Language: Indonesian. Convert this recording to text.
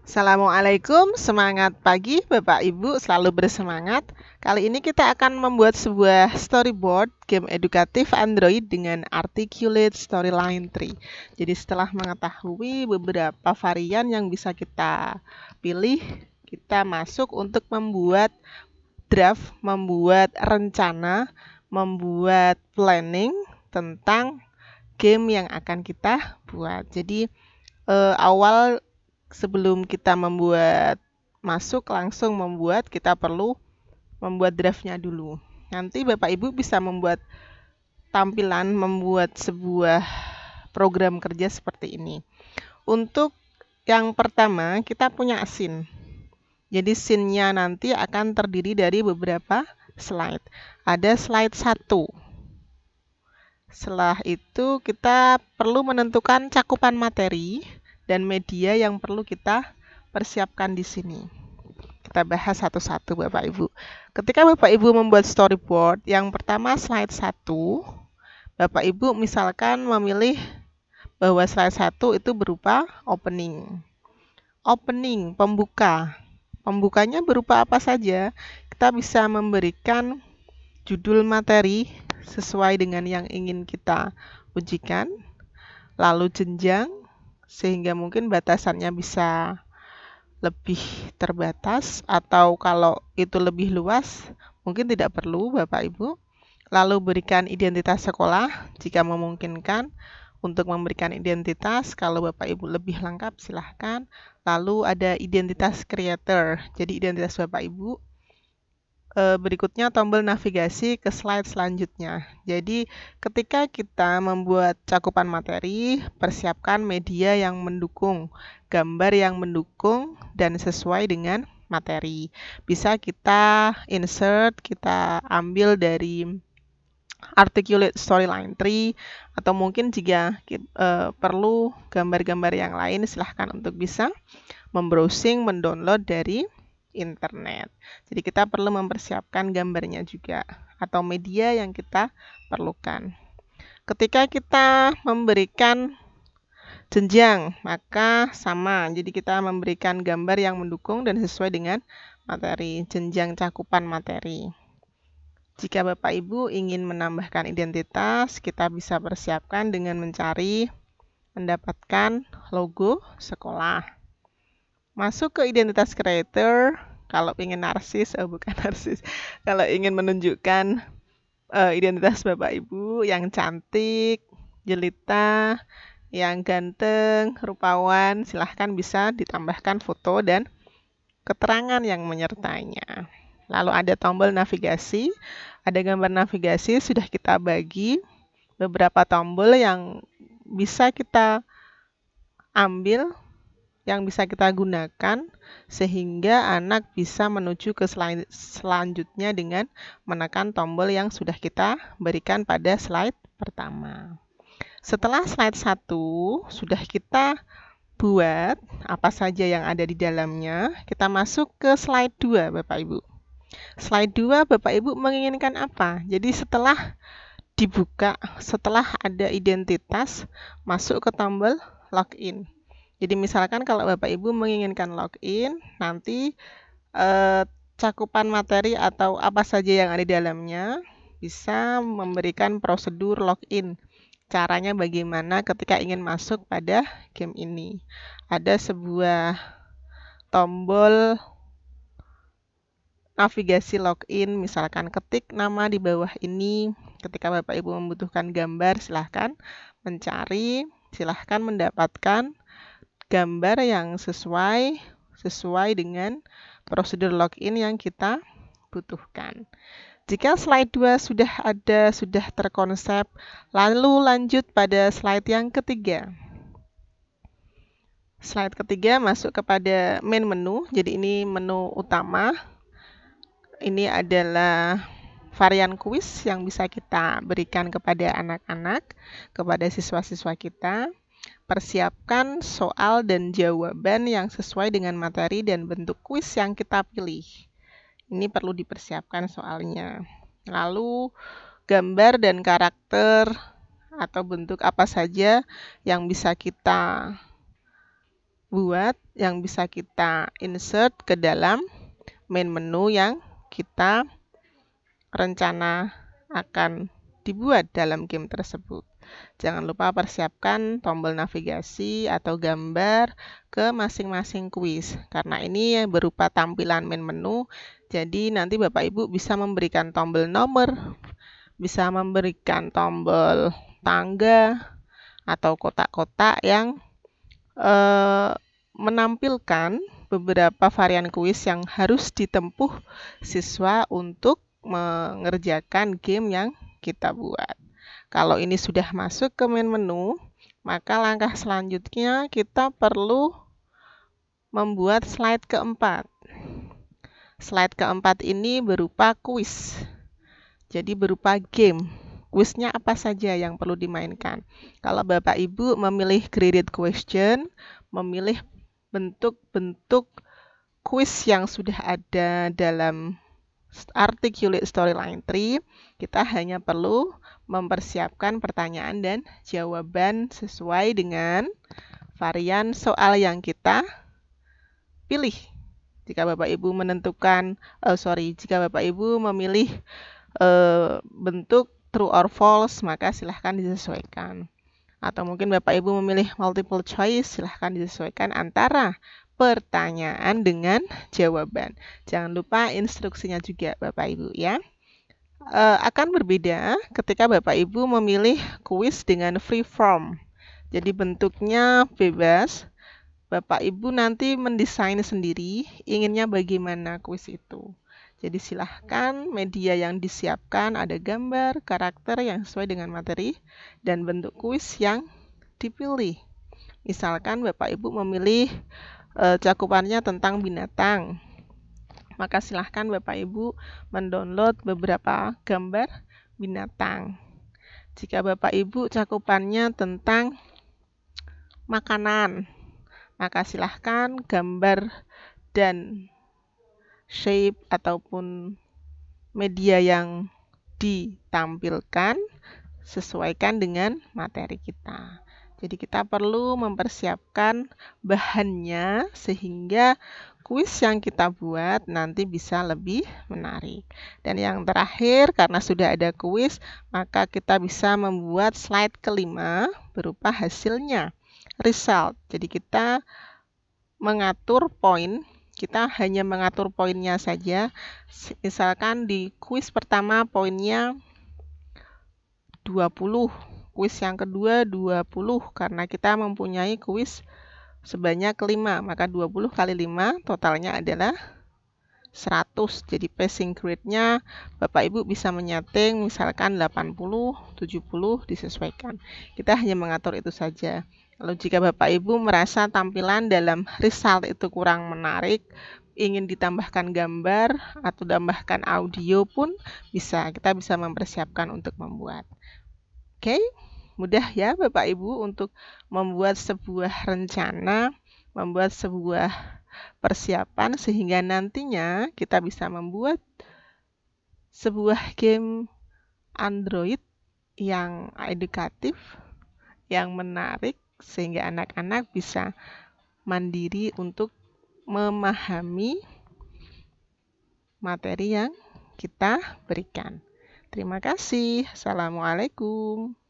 Assalamualaikum, semangat pagi Bapak Ibu, selalu bersemangat. Kali ini kita akan membuat sebuah storyboard game edukatif Android dengan Articulate Storyline Tree. Jadi setelah mengetahui beberapa varian yang bisa kita pilih, kita masuk untuk membuat draft, membuat rencana, membuat planning tentang game yang akan kita buat. Jadi awal sebelum kita langsung membuat, kita perlu membuat draftnya dulu. Nanti Bapak Ibu bisa membuat tampilan, membuat sebuah program kerja seperti ini. Untuk yang pertama, kita punya scene. Jadi scene-nya nanti akan terdiri dari beberapa slide. Ada slide 1. Setelah itu kita perlu menentukan cakupan materi dan media yang perlu kita persiapkan di sini. Kita bahas satu-satu Bapak Ibu. Ketika Bapak Ibu membuat storyboard, yang pertama slide 1, Bapak Ibu misalkan memilih bahwa slide 1 itu berupa opening. Opening, pembuka. Pembukanya berupa apa saja? Kita bisa memberikan judul materi sesuai dengan yang ingin kita ujikan, lalu jenjang, sehingga mungkin batasannya bisa lebih terbatas, atau kalau itu lebih luas, mungkin tidak perlu Bapak Ibu. Lalu berikan identitas sekolah jika memungkinkan. Untuk memberikan identitas, kalau Bapak Ibu lebih lengkap silahkan. Lalu ada identitas creator, jadi identitas Bapak Ibu. Berikutnya tombol navigasi ke slide selanjutnya. Jadi ketika kita membuat cakupan materi, persiapkan media yang mendukung, gambar yang mendukung dan sesuai dengan materi. Bisa kita insert, kita ambil dari Articulate Storyline Tree, atau mungkin jika perlu gambar-gambar yang lain, silahkan untuk bisa membrowsing, mendownload dari internet. Jadi kita perlu mempersiapkan gambarnya juga atau media yang kita perlukan. Ketika kita memberikan jenjang, maka sama. Jadi kita memberikan gambar yang mendukung dan sesuai dengan materi, jenjang cakupan materi. Jika Bapak Ibu ingin menambahkan identitas, kita bisa persiapkan dengan mencari, mendapatkan logo sekolah. Masuk ke identitas creator, kalau ingin narsis, bukan narsis, kalau ingin menunjukkan identitas Bapak Ibu yang cantik, jelita, yang ganteng, rupawan, silahkan bisa ditambahkan foto dan keterangan yang menyertainya. Lalu ada tombol navigasi, ada gambar navigasi, sudah kita bagi beberapa tombol yang bisa kita ambil, yang bisa kita gunakan sehingga anak bisa menuju ke selanjutnya dengan menekan tombol yang sudah kita berikan pada slide pertama. Setelah slide 1 sudah kita buat apa saja yang ada di dalamnya, kita masuk ke slide 2 Bapak Ibu. Slide 2 Bapak Ibu menginginkan apa? Jadi setelah dibuka, setelah ada identitas, masuk ke tombol login. Jadi misalkan kalau Bapak Ibu menginginkan login, nanti cakupan materi atau apa saja yang ada di dalamnya bisa memberikan prosedur login. Caranya bagaimana ketika ingin masuk pada game ini. Ada sebuah tombol navigasi login, misalkan ketik nama di bawah ini. Ketika Bapak Ibu membutuhkan gambar, silahkan mencari, silahkan mendapatkan gambar yang sesuai dengan prosedur login yang kita butuhkan. Jika slide 2 sudah terkonsep, lalu lanjut pada slide yang ketiga. Slide ketiga masuk kepada main menu, jadi ini menu utama. Ini adalah varian kuis yang bisa kita berikan kepada anak-anak, kepada siswa-siswa kita. Persiapkan soal dan jawaban yang sesuai dengan materi dan bentuk kuis yang kita pilih. Ini perlu dipersiapkan soalnya. Lalu gambar dan karakter atau bentuk apa saja yang bisa kita buat yang bisa kita insert ke dalam main menu yang kita rencana akan dibuat dalam game tersebut. Jangan lupa persiapkan tombol navigasi atau gambar ke masing-masing kuis. Karena ini berupa tampilan main menu, jadi nanti Bapak Ibu bisa memberikan tombol nomor, bisa memberikan tombol tangga, atau kotak-kotak yang menampilkan beberapa varian kuis yang harus ditempuh siswa untuk mengerjakan game yang kita buat. Kalau ini sudah masuk ke main menu, maka langkah selanjutnya kita perlu membuat slide keempat. Slide keempat ini berupa kuis. Jadi berupa game. Kuisnya apa saja yang perlu dimainkan. Kalau Bapak Ibu memilih graded question, memilih bentuk-bentuk kuis yang sudah ada dalam Articulate Storyline Tree, kita hanya perlu mempersiapkan pertanyaan dan jawaban sesuai dengan varian soal yang kita pilih. Jika Bapak Ibu jika Bapak Ibu memilih bentuk true or false, maka silahkan disesuaikan. Atau mungkin Bapak Ibu memilih multiple choice, silahkan disesuaikan antara pertanyaan dengan jawaban. Jangan lupa instruksinya juga Bapak Ibu ya. Akan berbeda ketika Bapak Ibu memilih kuis dengan free form. Jadi bentuknya bebas. Bapak Ibu nanti mendesain sendiri inginnya bagaimana kuis itu. Jadi silahkan media yang disiapkan ada gambar, karakter yang sesuai dengan materi, dan bentuk kuis yang dipilih. Misalkan Bapak Ibu memilih cakupannya tentang binatang, maka silahkan Bapak Ibu mendownload beberapa gambar binatang. Jika Bapak Ibu cakupannya tentang makanan, maka silahkan gambar dan shape ataupun media yang ditampilkan sesuaikan dengan materi kita. Jadi kita perlu mempersiapkan bahannya sehingga kuis yang kita buat nanti bisa lebih menarik. Dan yang terakhir, karena sudah ada kuis, maka kita bisa membuat slide kelima berupa hasilnya, result. Jadi kita mengatur poin, kita hanya mengatur poinnya saja. Misalkan di kuis pertama poinnya 20, kuis yang kedua 20, karena kita mempunyai kuis sebanyak 5, maka 20 kali 5 totalnya adalah 100. Jadi passing grade-nya Bapak Ibu bisa menyeting misalkan 80, 70 disesuaikan. Kita hanya mengatur itu saja. Lalu jika Bapak Ibu merasa tampilan dalam result itu kurang menarik, ingin ditambahkan gambar atau tambahkan audio pun bisa. Kita bisa mempersiapkan untuk membuat. Oke, mudah ya Bapak Ibu untuk membuat sebuah rencana, membuat sebuah persiapan sehingga nantinya kita bisa membuat sebuah game Android yang edukatif, yang menarik, sehingga anak-anak bisa mandiri untuk memahami materi yang kita berikan. Terima kasih. Assalamualaikum.